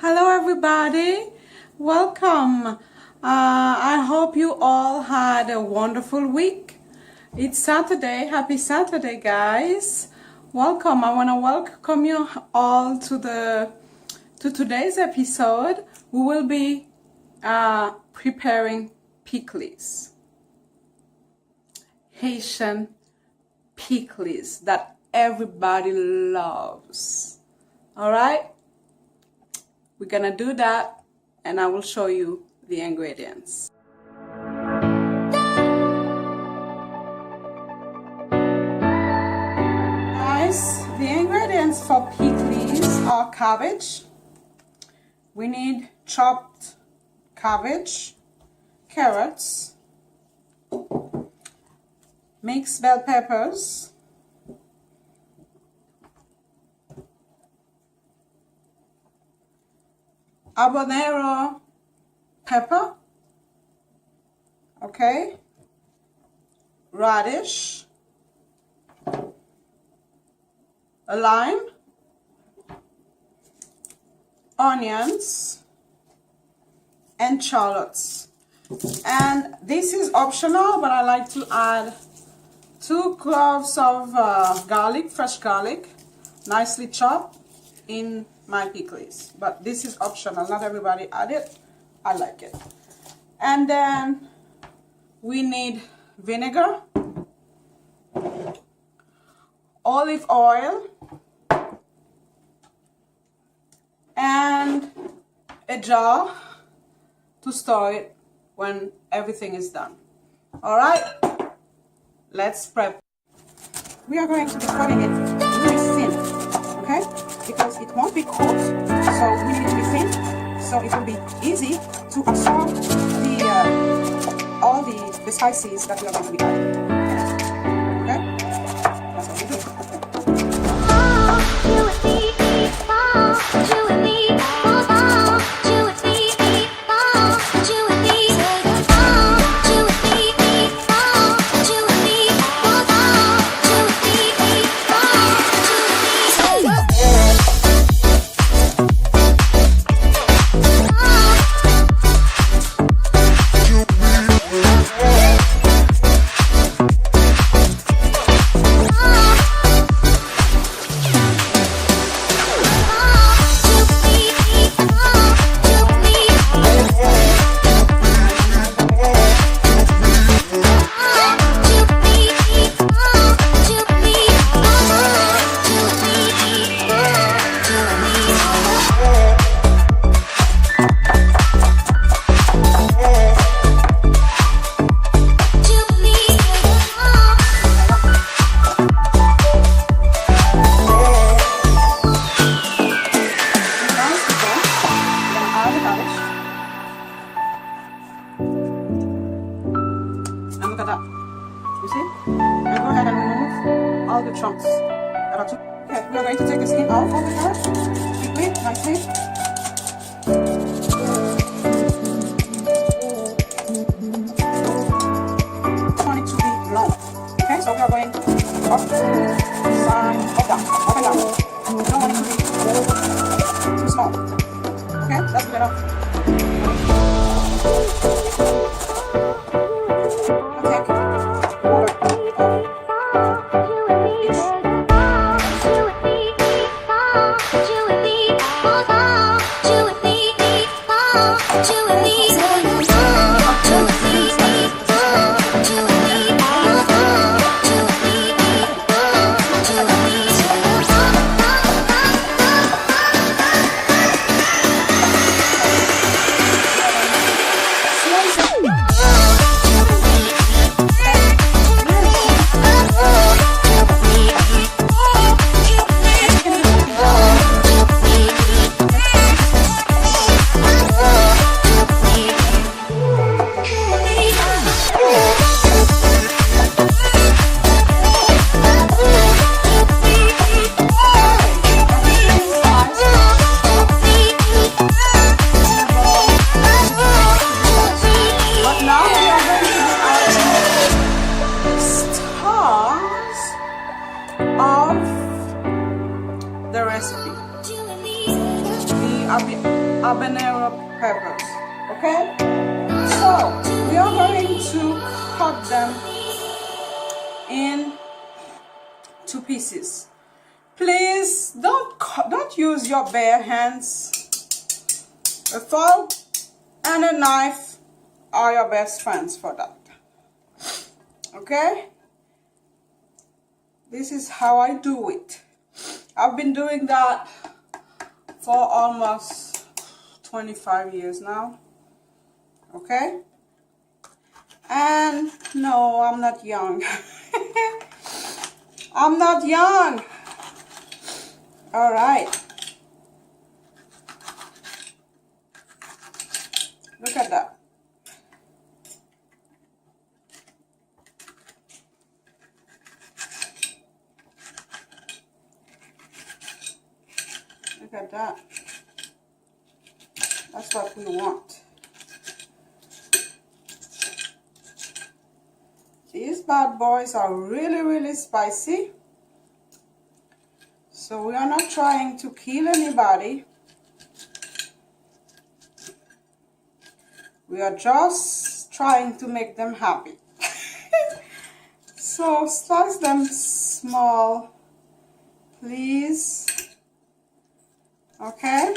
Hello everybody, welcome. I hope you all had a wonderful week. It's Saturday. Happy Saturday, guys. Welcome. I want to welcome you all to today's episode. We will be preparing Pikliz, Haitian Pikliz that everybody loves. All right, we're gonna do that and I will show you the ingredients. Guys, the ingredients for Pikliz are cabbage. We need chopped cabbage, carrots, mixed bell peppers, Obonero pepper, okay, radish, a lime, onions, and shallots. And this is optional, but I like to add 2 cloves of garlic, fresh garlic, nicely chopped in my Pikliz. But this is optional, not everybody add it. I like it. And then we need vinegar, olive oil, and a jar to store it when everything is done. All right, let's prep. We are going to be cutting it really thin, okay? Because it won't be cooked, so we need it to be thin, so it will be easy to absorb all the spices that we are going to be adding. Okay? That's what we do. And look at that. You see? And go ahead and remove all the chunks. Okay, we are going to take the skin off of the carrot. Quickly, nicely. I want it to be long. Okay, so we are going up, side, up, down, up and down. We don't want it to be too small. Okay, that's good enough. recipe. The Obonero peppers. Okay? So we are going to cut them in 2 pieces. Please don't use your bare hands. A fork and a knife are your best friends for that. Okay? This is how I do it. I've been doing that for almost 25 years now. Okay? And no, I'm not young. I'm not young. All right. Look at that. Look at that. That's what we want. These bad boys are really, really spicy. So we are not trying to kill anybody. We are just trying to make them happy. So slice them small, please. Okay?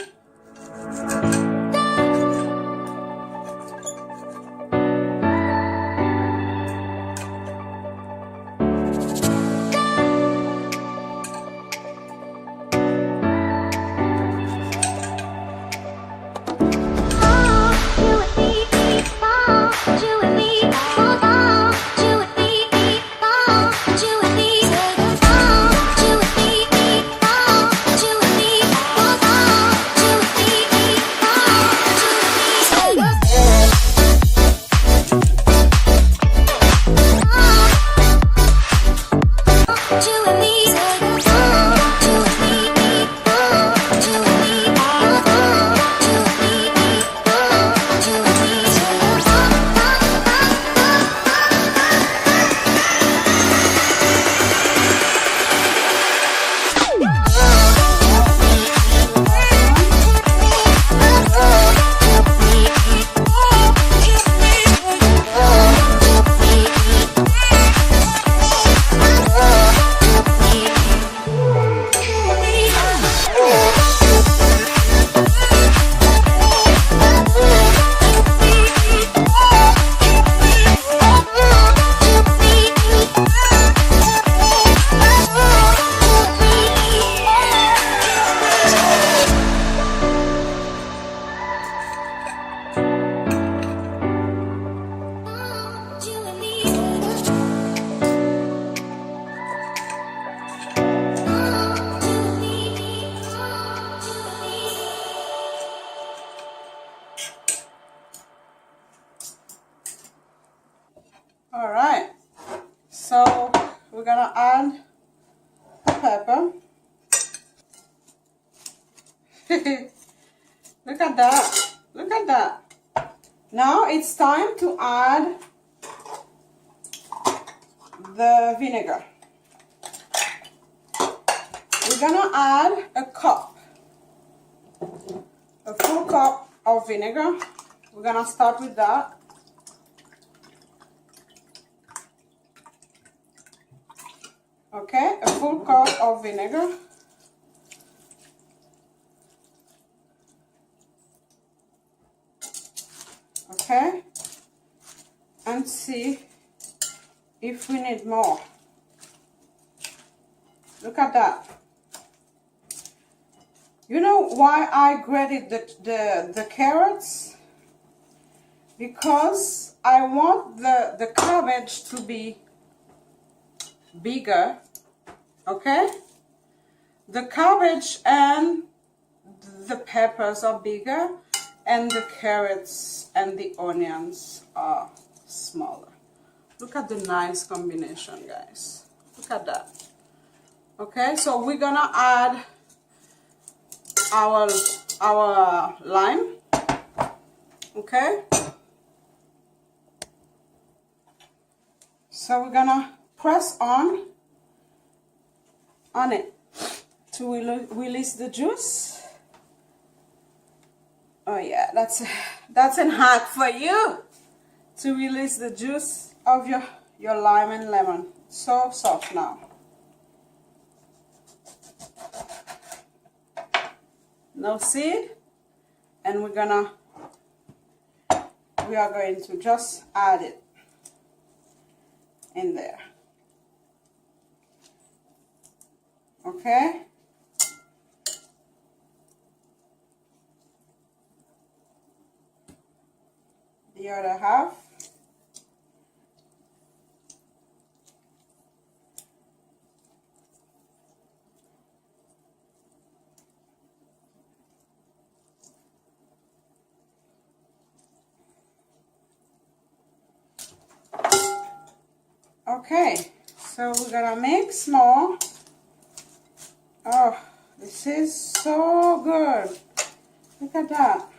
All right, so we're gonna add the pepper. Look at that, look at that. Now it's time to add the vinegar. We're gonna add a full cup of vinegar. We're gonna start with that. Okay, a full cup of vinegar. Okay, and see if we need more. Look at that. You know why I grated the carrots? Because I want the cabbage to be bigger. Okay, the cabbage and the peppers are bigger, and the carrots and the onions are smaller. Look at the nice combination, guys. Look at that. Okay, so we're gonna add our lime. Okay, so we're gonna press on it. to release the juice. Oh yeah, that's a hack for you, to release the juice of your lime and lemon. So soft now. No seed, and we are going to just add it in there. Okay. The other half. Okay, so we're gonna mix more. Oh, this is so good. Look at that.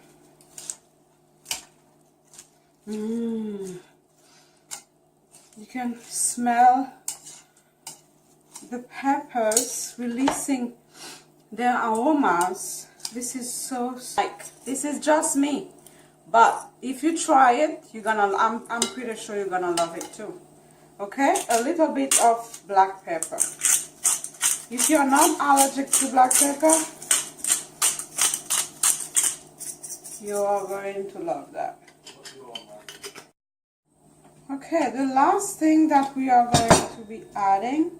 You can smell the peppers releasing their aromas. This is so this is just me, but if you try it, you're gonna. I'm pretty sure you're gonna love it too. Okay, a little bit of black pepper. If you're not allergic to black pepper, you are going to love that. Okay, the last thing that we are going to be adding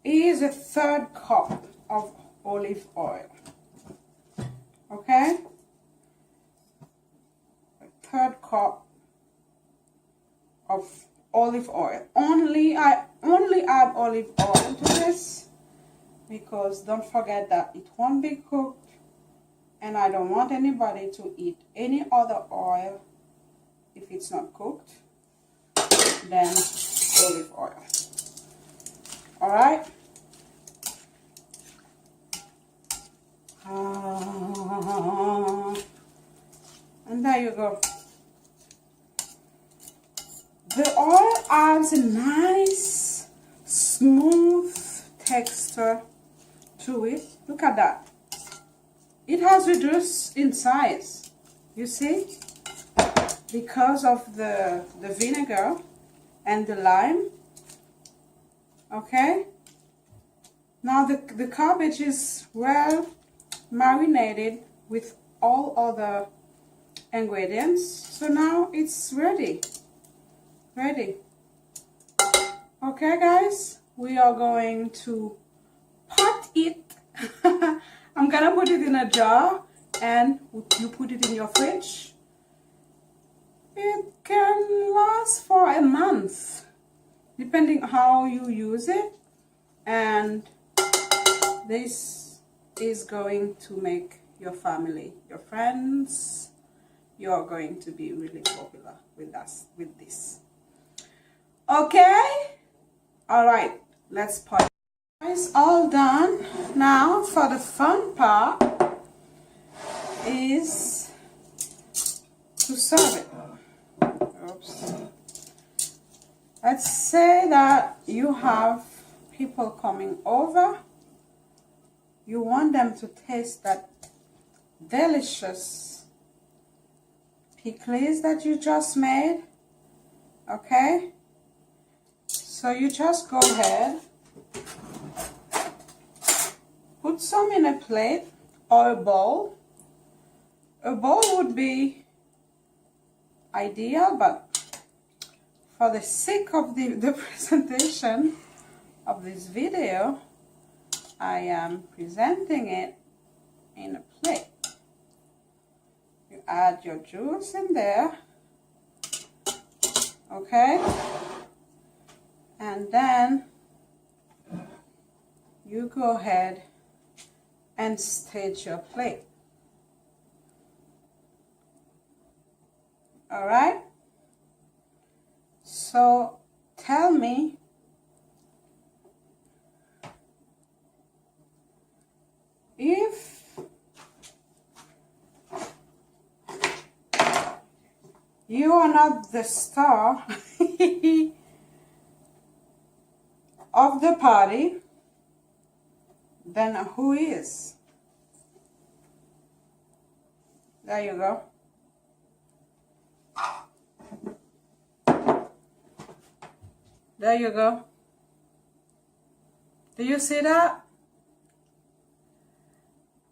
is a 1/3 cup of olive oil. Okay, a 1/3 cup of olive oil. I only add olive oil to this because don't forget that it won't be cooked, and I don't want anybody to eat any other oil if it's not cooked than olive oil. All right. And there you go. The oil adds a nice smooth texture to it. Look at that. It has reduced in size, you see, because of the vinegar and the lime. Okay, now the cabbage is well marinated with all other ingredients, so now it's ready. Okay guys, we are going to pot it. I'm gonna put it in a jar, and you put it in your fridge. It can last for a month depending how you use it, and this is going to make your family, your friends, you're going to be really popular with this. Okay, all right, let's pot. It's all done. Now for the fun part is to serve it. Oops. Let's say that you have people coming over. You want them to taste that delicious Pikliz that you just made. Okay, so you just go ahead, put some in a plate or a bowl. A bowl would be ideal, but for the sake of the presentation of this video, I am presenting it in a plate. You add your juice in there, okay, and then you go ahead and stage your plate. All right, so tell me if you are not the star of the party, then who is? There you go. There you go. Do you see that?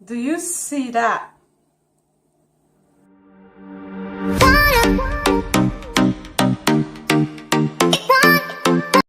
Do you see that?